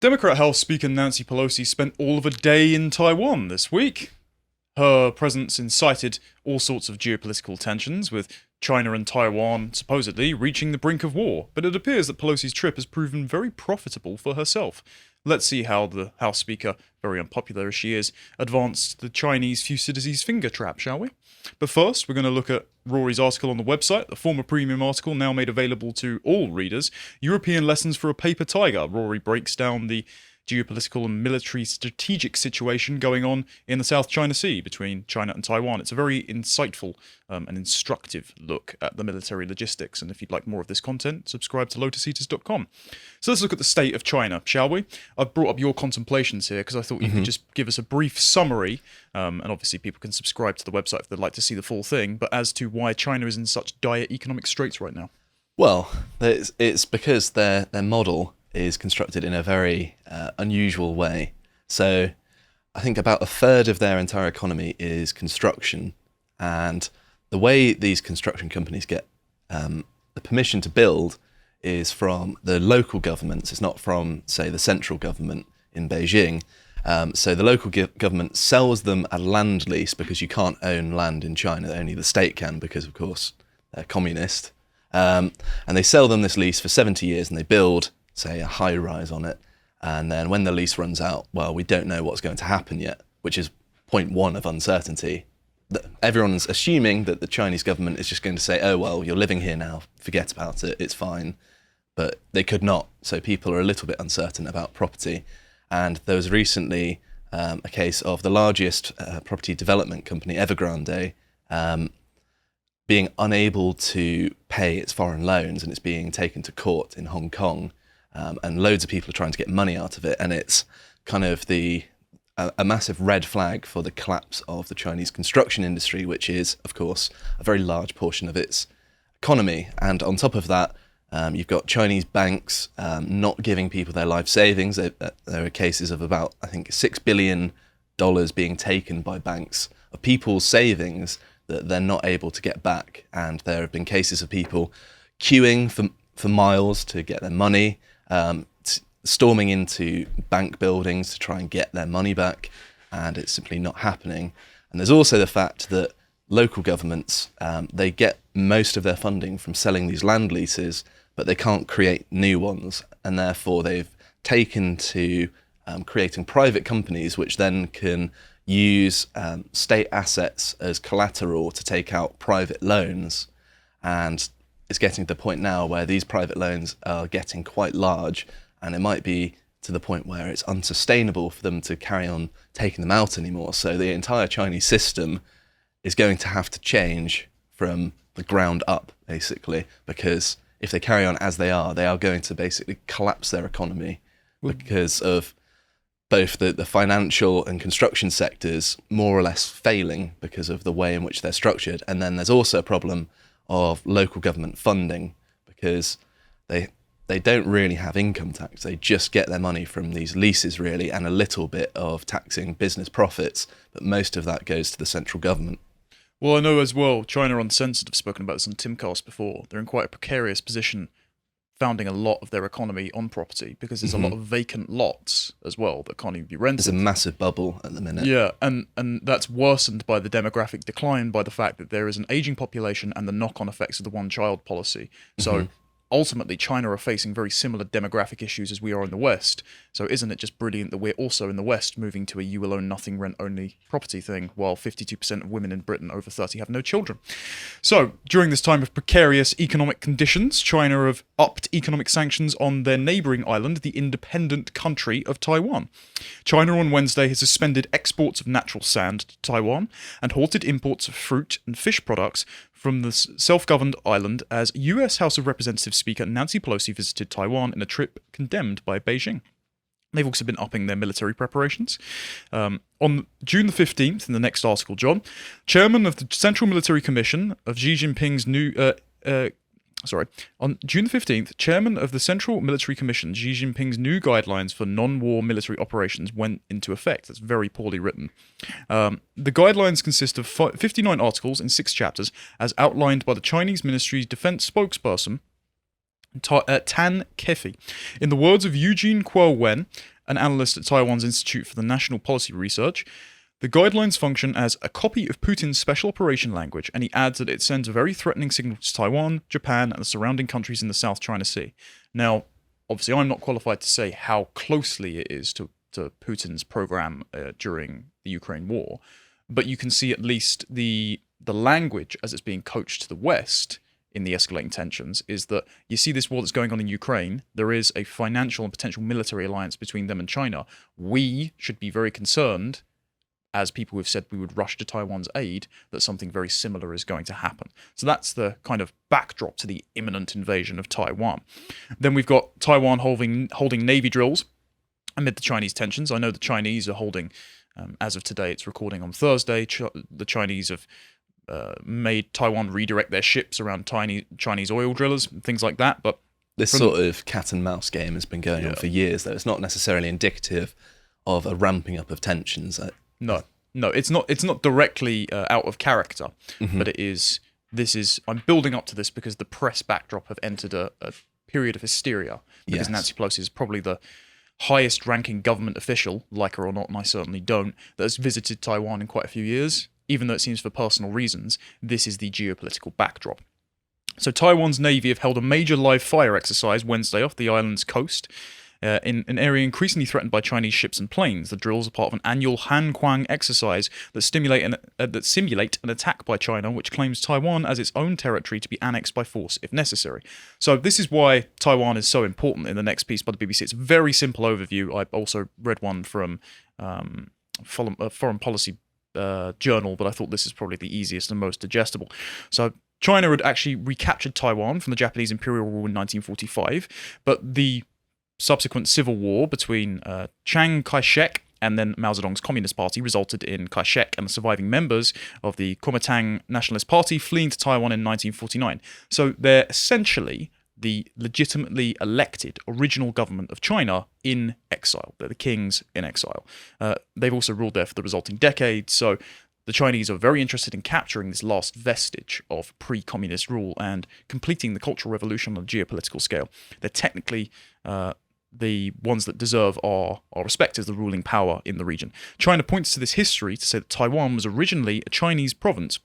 Democrat House Speaker Nancy Pelosi spent all of a day in Taiwan this week. Her presence incited all sorts of geopolitical tensions, with China and Taiwan supposedly reaching the brink of war, but it appears that Pelosi's trip has proven very profitable for herself. Let's see how the House Speaker, very unpopular as she is, advanced the Chinese Thucydides finger trap, shall we? But first, we're going to look at Rory's article on the website, the former premium article now made available to all readers, European Lessons for a Paper Tiger. Rory breaks down the geopolitical and military strategic situation going on in the South China Sea between China and Taiwan. It's a very insightful and instructive look at the military logistics, and if you'd like more of this content, subscribe to lotuseaters.com. So let's look at the state of China, shall we? I've brought up your contemplations here because I thought you could just give us a brief summary, and obviously people can subscribe to the website if they'd like to see the full thing, but as to why China is in such dire economic straits right now. Well, it's because their model is constructed in a very unusual way. So I think about a third of their entire economy is construction, and the way these construction companies get the permission to build is from the local governments. It's not from, say, the central government in Beijing. So the local government sells them a land lease because you can't own land in China. Only the state can because, of course, they're communist. And they sell them this lease for 70 years and they build, say, a high rise on it. And then when the lease runs out, well, we don't know what's going to happen yet, which is point one of uncertainty. Everyone's assuming that the Chinese government is just going to say, oh, well, you're living here now, forget about it, it's fine. But they could not. So people are a little bit uncertain about property. And there was recently a case of the largest property development company, Evergrande, being unable to pay its foreign loans, and it's being taken to court in Hong Kong. And loads of people are trying to get money out of it, and it's kind of a massive red flag for the collapse of the Chinese construction industry, which is, of course, a very large portion of its economy. And on top of that, you've got Chinese banks not giving people their life savings. There are cases of about, I think, $6 billion being taken by banks of people's savings that they're not able to get back. And there have been cases of people queuing for miles to get their money, storming into bank buildings to try and get their money back, and it's simply not happening. And there's also the fact that local governments, they get most of their funding from selling these land leases, but they can't create new ones, and therefore they've taken to creating private companies which then can use state assets as collateral to take out private loans. And it's getting to the point now where these private loans are getting quite large, and it might be to the point where it's unsustainable for them to carry on taking them out anymore. So the entire Chinese system is going to have to change from the ground up, basically, because if they carry on as they are going to basically collapse their economy because of both the financial and construction sectors more or less failing because of the way in which they're structured. And then there's also a problem of local government funding, because they don't really have income tax. They just get their money from these leases, really, and a little bit of taxing business profits, but most of that goes to the central government. Well, I know as well, China Uncensored have spoken about this on Timcast before. They're in quite a precarious position, founding a lot of their economy on property, because there's a lot of vacant lots as well that can't even be rented. There's a massive bubble at the minute. Yeah, and that's worsened by the demographic decline, by the fact that there is an aging population and the knock-on effects of the one-child policy. So ultimately, China are facing very similar demographic issues as we are in the West. So isn't it just brilliant that we're also in the West moving to a you will own nothing, rent only property thing, while 52% of women in Britain over 30 have no children? So during this time of precarious economic conditions, China have upped economic sanctions on their neighbouring island, the independent country of Taiwan. China on Wednesday has suspended exports of natural sand to Taiwan and halted imports of fruit and fish products from the self-governed island as US House of Representatives Speaker Nancy Pelosi visited Taiwan in a trip condemned by Beijing. They've also been upping their military preparations. On June the 15th, in the next article, John, chairman of the Central Military Commission of Xi Jinping's new... On June the 15th, chairman of the Central Military Commission, Xi Jinping's new guidelines for non-war military operations went into effect. That's very poorly written. The guidelines consist of 59 articles in 6 chapters, as outlined by the Chinese Ministry's defense spokesperson, Tan Kefi. In the words of Eugene Kuo Wen, an analyst at Taiwan's Institute for the National Policy Research, the guidelines function as a copy of Putin's special operation language, and he adds that it sends a very threatening signal to Taiwan, Japan, and the surrounding countries in the South China Sea. Now, obviously, I'm not qualified to say how closely it is to Putin's program during the Ukraine war, but you can see at least the language as it's being coached to the West in the escalating tensions is that you see this war that's going on in Ukraine. There is a financial and potential military alliance between them and China. We should be very concerned, as people who have said we would rush to Taiwan's aid, that something very similar is going to happen. So that's the kind of backdrop to the imminent invasion of Taiwan. Then we've got Taiwan holding navy drills amid the Chinese tensions. I know the Chinese are holding, as of today, it's recording on Thursday, the Chinese have made Taiwan redirect their ships around Chinese oil drillers and things like that. But this sort of cat and mouse game has been going on for years, though. It's not necessarily indicative of a ramping up of tensions. No, it's not directly out of character, but it is. I'm building up to this because the press backdrop have entered a period of hysteria because Nancy Pelosi is probably the highest ranking government official, like her or not, and I certainly don't, that has visited Taiwan in quite a few years. Even though it seems for personal reasons, this is the geopolitical backdrop. So Taiwan's Navy have held a major live fire exercise Wednesday off the island's coast, in an area increasingly threatened by Chinese ships and planes. The drills are part of an annual Hanquang exercise that simulate an attack by China, which claims Taiwan as its own territory to be annexed by force if necessary. So this is why Taiwan is so important in the next piece by the BBC. It's a very simple overview. I also read one from Foreign Policy Journal, but I thought this is probably the easiest and most digestible. So China had actually recaptured Taiwan from the Japanese imperial rule in 1945, but the subsequent civil war between Chiang Kai-shek and then Mao Zedong's Communist Party resulted in Kai-shek and the surviving members of the Kuomintang Nationalist Party fleeing to Taiwan in 1949. So they're essentially the legitimately elected original government of China in exile. They're the kings in exile. They've also ruled there for the resulting decade, so the Chinese are very interested in capturing this last vestige of pre-communist rule and completing the Cultural Revolution on a geopolitical scale. They're technically the ones that deserve our respect as the ruling power in the region. China points to this history to say that Taiwan was originally a Chinese province,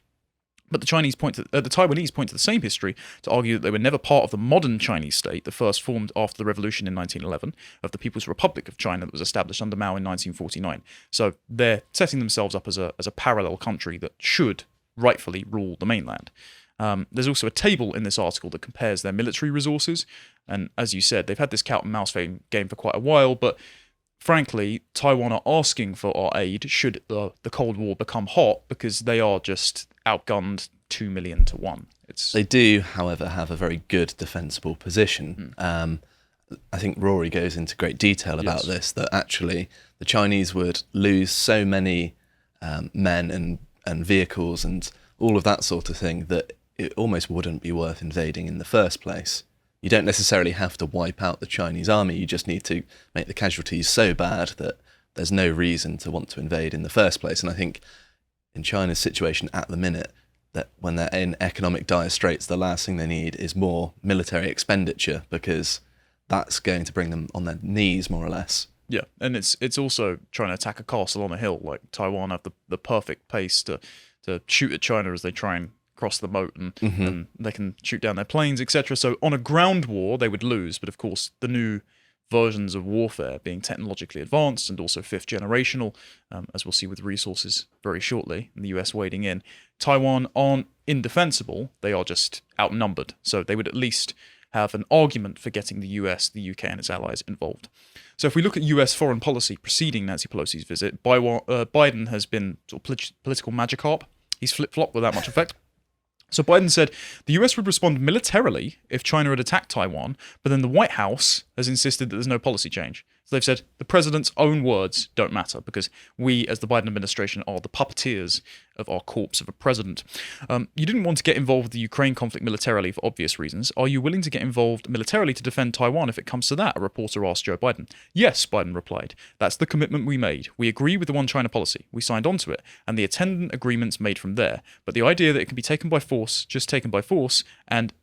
but the Taiwanese point to the same history to argue that they were never part of the modern Chinese state that first formed after the revolution in 1911 of the People's Republic of China that was established under Mao in 1949. So they're setting themselves up as a parallel country that should rightfully rule the mainland. There's also a table in this article that compares their military resources, and as you said, they've had this cat and mouse game for quite a while, but frankly, Taiwan are asking for our aid should the Cold War become hot, because they are just outgunned 2 million to 1. They do, however, have a very good defensible position. I think Rory goes into great detail about this, that actually the Chinese would lose so many men and vehicles and all of that sort of thing that it almost wouldn't be worth invading in the first place. You don't necessarily have to wipe out the Chinese army, you just need to make the casualties so bad that there's no reason to want to invade in the first place. And I think in China's situation at the minute, that when they're in economic dire straits, the last thing they need is more military expenditure, because that's going to bring them on their knees, more or less. Yeah, and it's also trying to attack a castle on a hill. Like Taiwan have the perfect pace to shoot at China as they try and cross the moat, and they can shoot down their planes, etc. So on a ground war, they would lose. But of course, the new versions of warfare being technologically advanced and also fifth generational, as we'll see with resources very shortly, and the US wading in, Taiwan aren't indefensible. They are just outnumbered. So they would at least have an argument for getting the US, the UK, and its allies involved. So if we look at US foreign policy preceding Nancy Pelosi's visit, Biden has been sort of political Magikarp. He's flip-flopped without much effect. So Biden said the US would respond militarily if China had attacked Taiwan, but then the White House has insisted that there's no policy change. So they've said the president's own words don't matter, because we, as the Biden administration, are the puppeteers of our corpse of a president. You didn't want to get involved with the Ukraine conflict militarily for obvious reasons. Are you willing to get involved militarily to defend Taiwan if it comes to that? A reporter asked Joe Biden. Yes, Biden replied. That's the commitment we made. We agree with the one China policy. We signed on to it, and the attendant agreements made from there. But the idea that it can be taken by force, just taken by force, and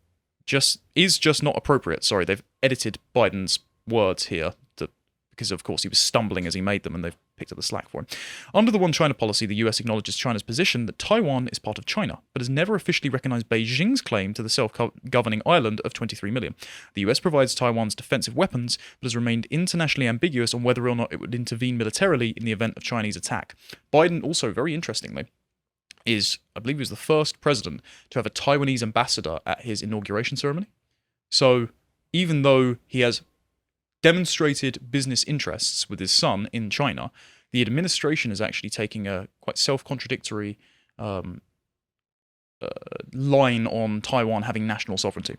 just not appropriate. Sorry, they've edited Biden's words here because, of course, he was stumbling as he made them, and they've picked up the slack for him. Under the One China policy, the US acknowledges China's position that Taiwan is part of China, but has never officially recognized Beijing's claim to the self-governing island of 23 million. The US provides Taiwan's defensive weapons, but has remained internationally ambiguous on whether or not it would intervene militarily in the event of Chinese attack. Biden also, very interestingly, I believe he was the first president to have a Taiwanese ambassador at his inauguration ceremony. So even though he has demonstrated business interests with his son in China, the administration is actually taking a quite self-contradictory line on Taiwan having national sovereignty.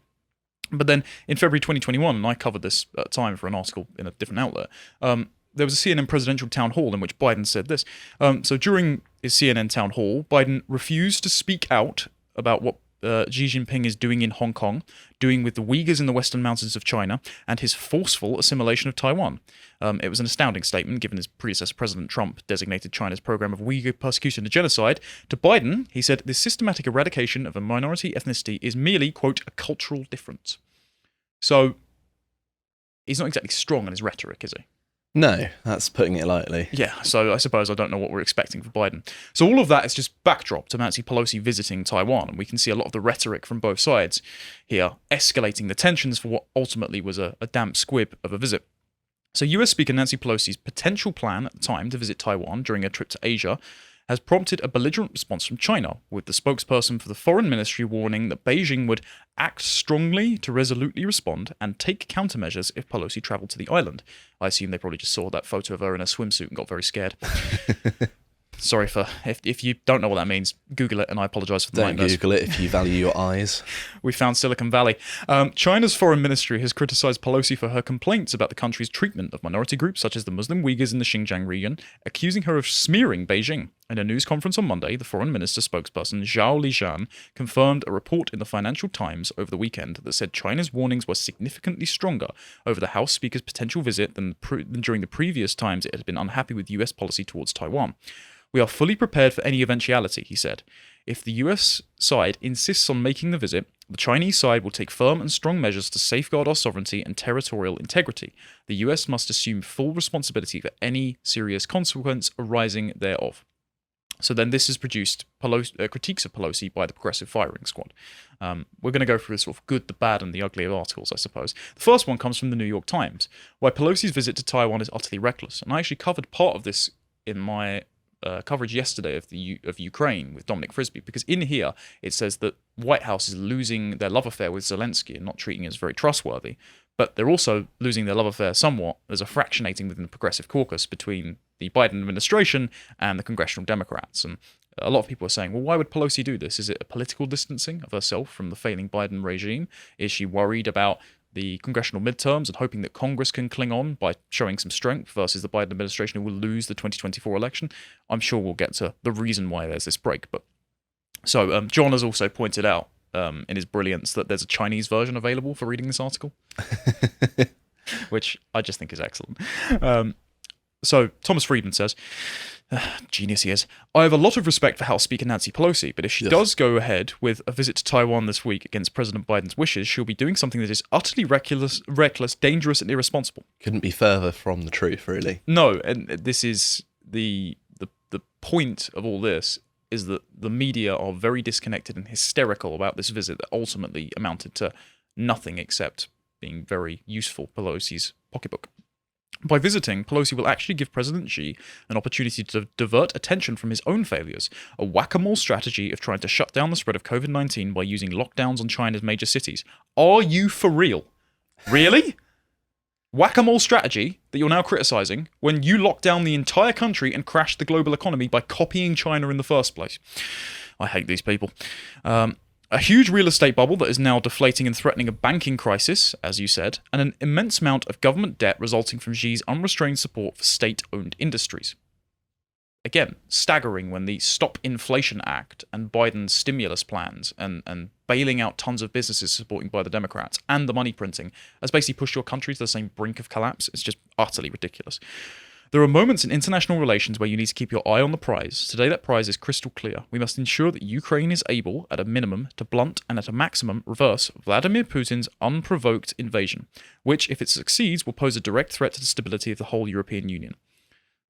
But then in February 2021, and I covered this at the time for an article in a different outlet, there was a CNN presidential town hall in which Biden said this. So during his CNN town hall, Biden refused to speak out about what Xi Jinping is doing in Hong Kong, doing with the Uyghurs in the western mountains of China, and his forceful assimilation of Taiwan. It was an astounding statement, given his predecessor, President Trump, designated China's program of Uyghur persecution a genocide. To Biden, he said, "This systematic eradication of a minority ethnicity is merely, quote, a cultural difference." So, he's not exactly strong in his rhetoric, is he? No, that's putting it lightly. Yeah, so I suppose I don't know what we're expecting for Biden. So all of that is just backdrop to Nancy Pelosi visiting Taiwan, and we can see a lot of the rhetoric from both sides here, escalating the tensions for what ultimately was a damp squib of a visit. So US Speaker Nancy Pelosi's potential plan at the time to visit Taiwan during a trip to Asia has prompted a belligerent response from China, with the spokesperson for the foreign ministry warning that Beijing would act strongly to resolutely respond and take countermeasures if Pelosi travelled to the island. I assume they probably just saw that photo of her in a swimsuit and got very scared. Sorry for, if you don't know what that means, Google it, and I apologise for the Don't nightmares. Google it if you value your eyes. We found Silicon Valley. China's foreign ministry has criticised Pelosi for her complaints about the country's treatment of minority groups such as the Muslim Uyghurs in the Xinjiang region, accusing her of smearing Beijing. In a news conference on Monday, the foreign minister spokesperson Zhao Lijian confirmed a report in the Financial Times over the weekend that said China's warnings were significantly stronger over the House Speaker's potential visit than during the previous times it had been unhappy with US policy towards Taiwan. "We are fully prepared for any eventuality," he said. "If the US side insists on making the visit, the Chinese side will take firm and strong measures to safeguard our sovereignty and territorial integrity. The US must assume full responsibility for any serious consequence arising thereof." So then this has produced critiques of Pelosi by the Progressive Firing Squad. We're going to go through the sort of good, the bad, and the ugly of articles, I suppose. The first one comes from the New York Times, why Pelosi's visit to Taiwan is utterly reckless. And I actually covered part of this in my coverage yesterday of Ukraine with Dominic Frisby, because in here it says that White House is losing their love affair with Zelensky and not treating him as very trustworthy, but they're also losing their love affair somewhat. There's a fractionating within the Progressive Caucus between the Biden administration and the Congressional Democrats, and a lot of people are saying, well, why would Pelosi do this? Is it a political distancing of herself from the failing Biden regime? Is she worried about the congressional midterms and hoping that Congress can cling on by showing some strength versus the Biden administration who will lose the 2024 election? I'm sure we'll get to the reason why there's this break. But so John has also pointed out in his brilliance that there's a Chinese version available for reading this article, which I just think is excellent. So Thomas Friedman says, genius he is, "I have a lot of respect for House Speaker Nancy Pelosi, but if she does go ahead with a visit to Taiwan this week against President Biden's wishes, she'll be doing something that is utterly reckless, dangerous, and irresponsible." Couldn't be further from the truth, really. No, and this is the point of all this, is that the media are very disconnected and hysterical about this visit that ultimately amounted to nothing except being very useful Pelosi's pocketbook. By visiting, Pelosi will actually give President Xi an opportunity to divert attention from his own failures, a whack-a-mole strategy of trying to shut down the spread of COVID-19 by using lockdowns on China's major cities. Are you for real? Really? Whack-a-mole strategy that you're now criticizing when you locked down the entire country and crashed the global economy by copying China in the first place. I hate these people. A huge real estate bubble that is now deflating and threatening a banking crisis, as you said, and an immense amount of government debt resulting from Xi's unrestrained support for state-owned industries. Again, staggering when the Stop Inflation Act and Biden's stimulus plans and bailing out tons of businesses supported by the Democrats and the money printing has basically pushed your country to the same brink of collapse. It's just utterly ridiculous. There are moments in international relations where you need to keep your eye on the prize. Today, that prize is crystal clear. We must ensure that Ukraine is able, at a minimum, to blunt and at a maximum, reverse Vladimir Putin's unprovoked invasion, which, if it succeeds, will pose a direct threat to the stability of the whole European Union.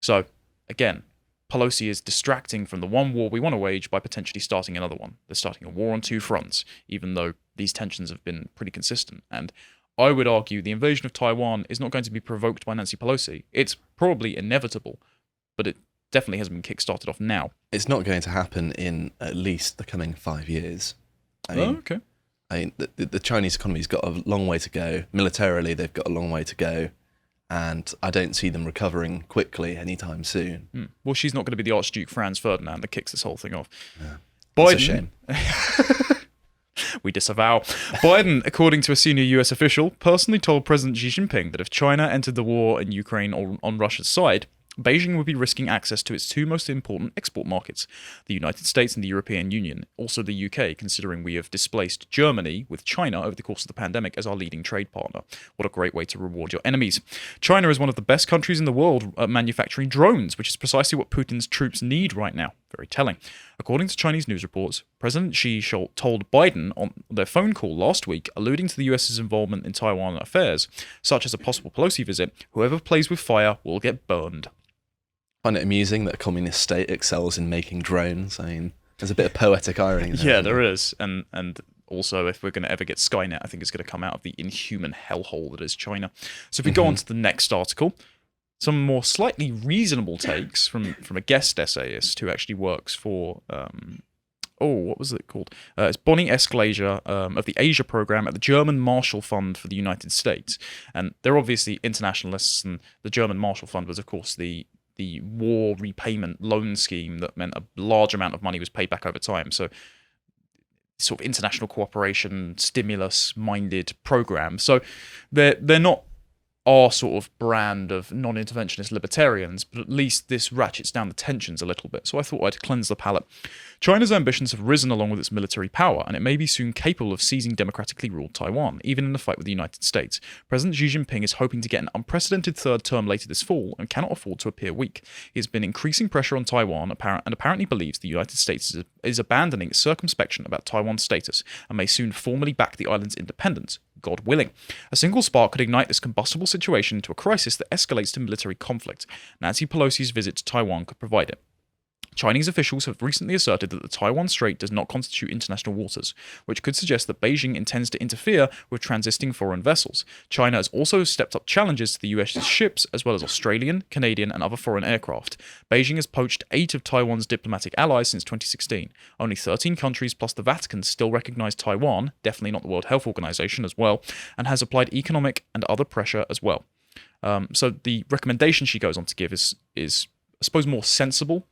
So, again, Pelosi is distracting from the one war we want to wage by potentially starting another one. They're starting a war on two fronts, even though these tensions have been pretty consistent. And I would argue the invasion of Taiwan is not going to be provoked by Nancy Pelosi. It's probably inevitable, but it definitely hasn't been kickstarted off now. It's not going to happen in at least the coming 5 years. I mean, the Chinese economy's got a long way to go. Militarily, they've got a long way to go. And I don't see them recovering quickly anytime soon. Well, she's not going to be the Archduke Franz Ferdinand that kicks this whole thing off. Yeah. Biden, It's a shame. We disavow. Biden, according to a senior US official, personally told President Xi Jinping that if China entered the war in Ukraine or on Russia's side, Beijing would be risking access to its two most important export markets, the United States and the European Union, also the UK, considering we have displaced Germany with China over the course of the pandemic as our leading trade partner. What a great way to reward your enemies. China is one of the best countries in the world at manufacturing drones, which is precisely what Putin's troops need right now. Very telling. According to Chinese news reports, President Xi told Biden on their phone call last week, alluding to the US's involvement in Taiwan affairs, such as a possible Pelosi visit, whoever plays with fire will get burned. I find it amusing that a communist state excels in making drones. I mean, there's a bit of poetic irony there. Yeah, there is. And also, if we're going to ever get Skynet, I think it's going to come out of the inhuman hellhole that is China. So if we go on to the next article, some more slightly reasonable takes from a guest essayist who actually works for... what was it called? It's Bonnie Escalating of the Asia program at the German Marshall Fund for the United States. And they're obviously internationalists, and the German Marshall Fund was, of course, the war repayment loan scheme that meant a large amount of money was paid back over time. So sort of international cooperation, stimulus-minded program. So they're not our sort of brand of non-interventionist libertarians, but at least this ratchets down the tensions a little bit. So I thought I'd cleanse the palate. China's ambitions have risen along with its military power, and it may be soon capable of seizing democratically ruled Taiwan, even in the fight with the United States. President Xi Jinping is hoping to get an unprecedented third term later this fall and cannot afford to appear weak. He has been increasing pressure on Taiwan and apparently believes the United States is abandoning its circumspection about Taiwan's status and may soon formally back the island's independence, God willing. A single spark could ignite this combustible situation into a crisis that escalates to military conflict. Nancy Pelosi's visit to Taiwan could provide it. Chinese officials have recently asserted that the Taiwan Strait does not constitute international waters, which could suggest that Beijing intends to interfere with transiting foreign vessels. China has also stepped up challenges to the US's ships, as well as Australian, Canadian, and other foreign aircraft. Beijing has poached 8 of Taiwan's diplomatic allies since 2016. Only 13 countries plus the Vatican still recognize Taiwan, definitely not the World Health Organization as well, and has applied economic and other pressure as well. So the recommendation she goes on to give is I suppose, more sensible.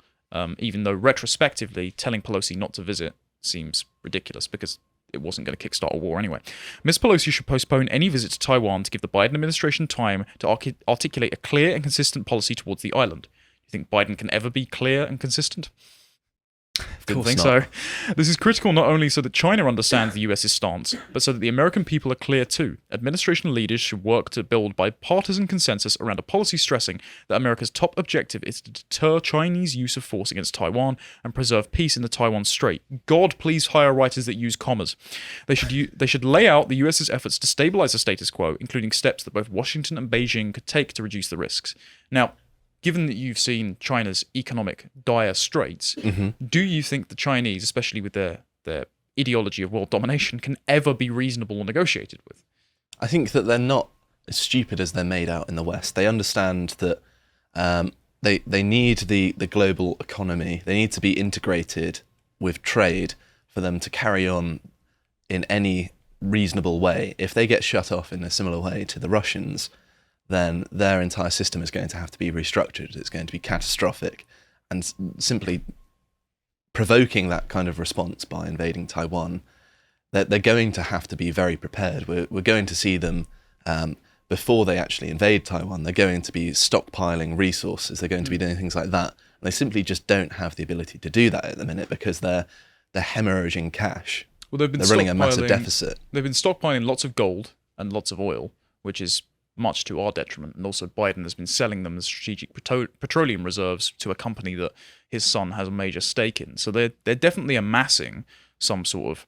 Even though retrospectively telling Pelosi not to visit seems ridiculous because it wasn't going to kickstart a war anyway. Ms. Pelosi should postpone any visit to Taiwan to give the Biden administration time to articulate a clear and consistent policy towards the island. Do you think Biden can ever be clear and consistent? Didn't think so. This is critical not only so that China understands the US's stance, but so that the American people are clear too. Administration leaders should work to build bipartisan consensus around a policy stressing that America's top objective is to deter Chinese use of force against Taiwan and preserve peace in the Taiwan Strait. God, please hire writers that use commas. They should lay out the US's efforts to stabilize the status quo, including steps that both Washington and Beijing could take to reduce the risks. Now, given that you've seen China's economic dire straits, do you think the Chinese, especially with their ideology of world domination, can ever be reasonable or negotiated with? I think that they're not as stupid as they're made out in the West. They understand that they need the global economy. They need to be integrated with trade for them to carry on in any reasonable way. If they get shut off in a similar way to the Russians, then their entire system is going to have to be restructured. It's going to be catastrophic. And simply provoking that kind of response by invading Taiwan, they're going to have to be very prepared. We're going to see them, before they actually invade Taiwan, they're going to be stockpiling resources. They're going to be doing things like that. And they simply just don't have the ability to do that at the minute because they're hemorrhaging cash. Well, they're running a massive deficit. They've been stockpiling lots of gold and lots of oil, which is much to our detriment. And also Biden has been selling them as strategic petroleum reserves to a company that his son has a major stake in. So they're definitely amassing some sort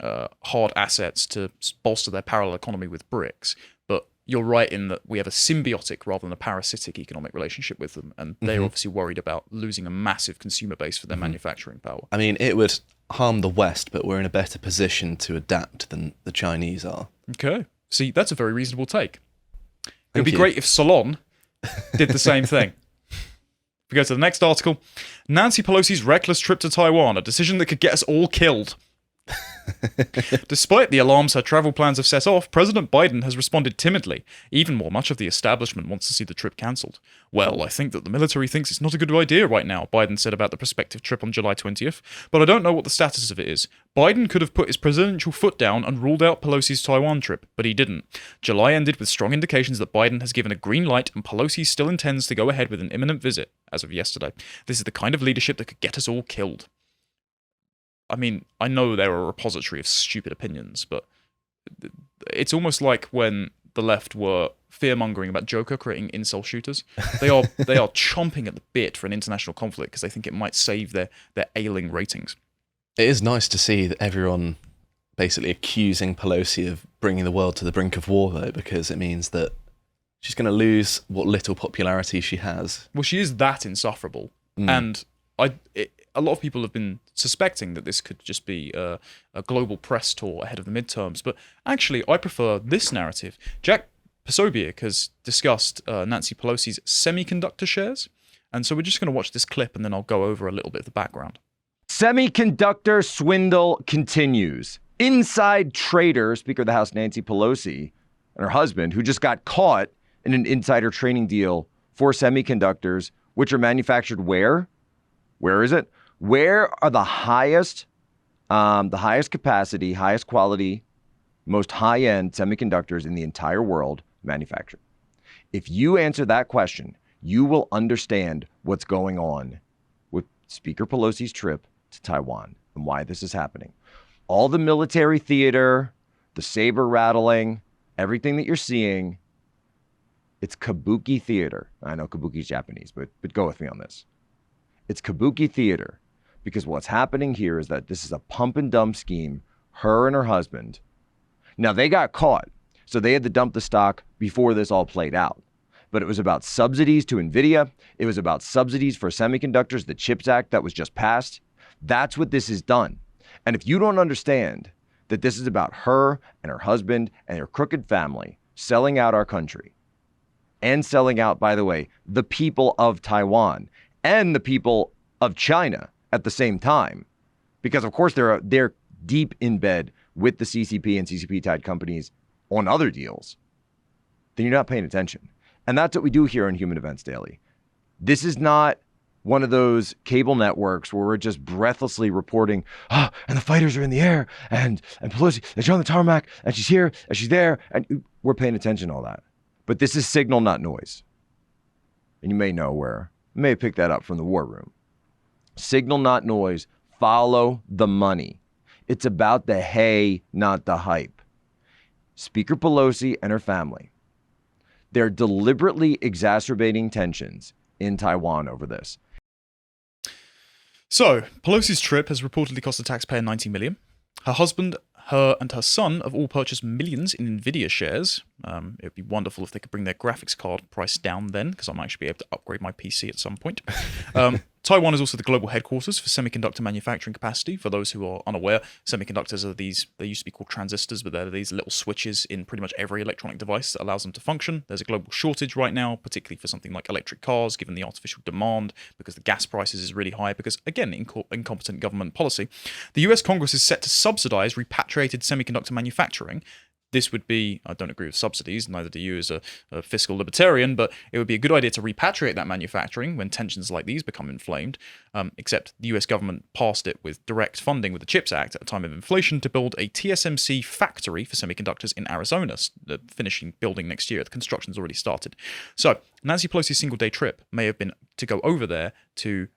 of hard assets to bolster their parallel economy with BRICS. But you're right in that we have a symbiotic rather than a parasitic economic relationship with them. And they're obviously worried about losing a massive consumer base for their manufacturing power. I mean, it would harm the West, but we're in a better position to adapt than the Chinese are. Okay. See, that's a very reasonable take. It would be you. great if Salon did the same thing. We go to the next article. Nancy Pelosi's reckless trip to Taiwan, a decision that could get us all killed. Despite the alarms her travel plans have set off, President Biden has responded timidly. Even more, much of the establishment wants to see the trip cancelled. Well, I think that the military thinks it's not a good idea right now, Biden said about the prospective trip on July 20th, but I don't know what the status of it is. Biden could have put his presidential foot down and ruled out Pelosi's Taiwan trip, but he didn't. July ended with strong indications that Biden has given a green light and Pelosi still intends to go ahead with an imminent visit, as of yesterday. This is the kind of leadership that could get us all killed. I mean, I know they're a repository of stupid opinions, but it's almost like when the left were fear-mongering about Joker creating incel shooters. They are chomping at the bit for an international conflict because they think it might save their ailing ratings. It is nice to see that everyone basically accusing Pelosi of bringing the world to the brink of war, though, because it means that she's going to lose what little popularity she has. Well, she is that insufferable, and a lot of people have been suspecting that this could just be a global press tour ahead of the midterms, but actually I prefer this narrative. Jack Posobiec has discussed Nancy Pelosi's semiconductor shares, and so we're just going to watch this clip and then I'll go over a little bit of the background. Semiconductor swindle continues. Inside trader, Speaker of the House Nancy Pelosi, and her husband, who just got caught in an insider trading deal for semiconductors, which are manufactured where? Where is it? Where are the highest capacity, highest quality, most high-end semiconductors in the entire world manufactured? If you answer that question, you will understand what's going on with Speaker Pelosi's trip to Taiwan and why this is happening. All the military theater, the saber rattling, everything that you're seeing, it's kabuki theater. I know kabuki's Japanese, but go with me on this. It's kabuki theater. Because what's happening here is that this is a pump and dump scheme, her and her husband. Now, they got caught, so they had to dump the stock before this all played out. But it was about subsidies to NVIDIA. It was about subsidies for semiconductors, the CHIPS Act that was just passed. That's what this has done. And if you don't understand that this is about her and her husband and their crooked family selling out our country and selling out, by the way, the people of Taiwan and the people of China at the same time, because of course they're deep in bed with the CCP and CCP-tied companies on other deals, then you're not paying attention. And that's what we do here on Human Events Daily. This is not one of those cable networks where we're just breathlessly reporting, and the fighters are in the air, and Pelosi, and she's on the tarmac, and she's here, and she's there, and we're paying attention to all that. But this is signal, not noise. And you may have picked that up from the war room. Signal, not noise. Follow the money. It's about the hay, not the hype. Speaker Pelosi and her family, they're deliberately exacerbating tensions in Taiwan over this. So, Pelosi's trip has reportedly cost the taxpayer $90 million. Her husband, her and her son have all purchased millions in NVIDIA shares. It would be wonderful if they could bring their graphics card price down then, because I might actually be able to upgrade my PC at some point. Taiwan is also the global headquarters for semiconductor manufacturing capacity. For those who are unaware, semiconductors are they used to be called transistors, but they're these little switches in pretty much every electronic device that allows them to function. There's a global shortage right now, particularly for something like electric cars, given the artificial demand, because the gas prices is really high, because, again, incompetent government policy. The US Congress is set to subsidize repatriated semiconductor manufacturing. This would be, I don't agree with subsidies, neither do you as a fiscal libertarian, but it would be a good idea to repatriate that manufacturing when tensions like these become inflamed, except the US government passed it with direct funding with the CHIPS Act at a time of inflation to build a TSMC factory for semiconductors in Arizona, finishing building next year. The construction's already started. So Nancy Pelosi's single-day trip may have been to go over there to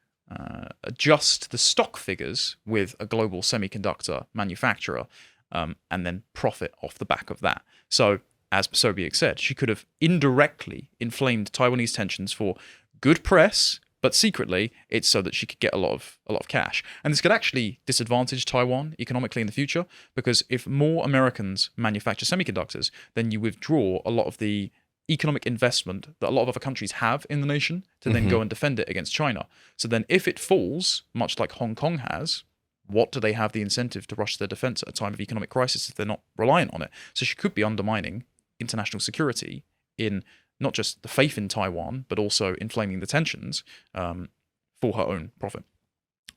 adjust the stock figures with a global semiconductor manufacturer, and then profit off the back of that. So as Sobiech said, she could have indirectly inflamed Taiwanese tensions for good press, but secretly it's so that she could get a lot of cash. And this could actually disadvantage Taiwan economically in the future, because if more Americans manufacture semiconductors, then you withdraw a lot of the economic investment that a lot of other countries have in the nation to then go and defend it against China. So then if it falls, much like Hong Kong has, what do they have the incentive to rush their defense at a time of economic crisis if they're not reliant on it? So she could be undermining international security in not just the faith in Taiwan, but also inflaming the tensions for her own profit.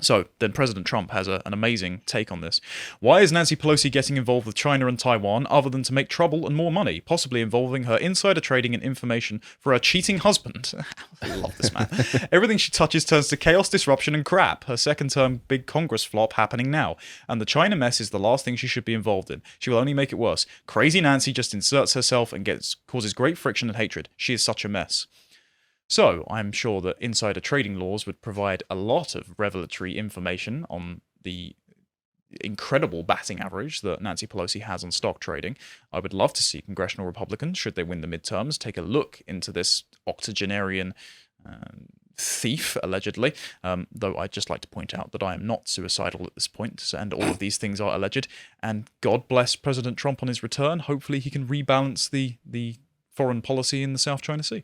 So then President Trump has an amazing take on this. Why is Nancy Pelosi getting involved with China and Taiwan other than to make trouble and more money, possibly involving her insider trading and information for her cheating husband? I love this man. Everything she touches turns to chaos, disruption, and crap. Her second-term big Congress flop happening now. And the China mess is the last thing she should be involved in. She will only make it worse. Crazy Nancy just inserts herself and causes great friction and hatred. She is such a mess. So, I'm sure that insider trading laws would provide a lot of revelatory information on the incredible batting average that Nancy Pelosi has on stock trading. I would love to see congressional Republicans, should they win the midterms, take a look into this octogenarian thief, allegedly. Though I'd just like to point out that I am not suicidal at this point, and all of these things are alleged. And God bless President Trump on his return. Hopefully he can rebalance the foreign policy in the South China Sea.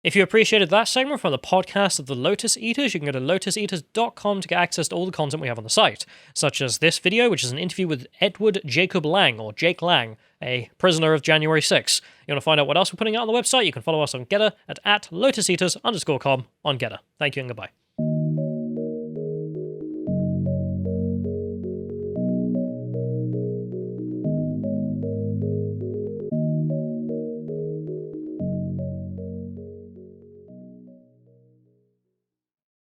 If you appreciated that segment from the podcast of the Lotus Eaters, you can go to lotuseaters.com to get access to all the content we have on the site, such as this video, which is an interview with Edward Jacob Lang, or Jake Lang, a prisoner of January 6. You want to find out what else we're putting out on the website, you can follow us on Getter at lotuseaters_com on Getter. Thank you and goodbye.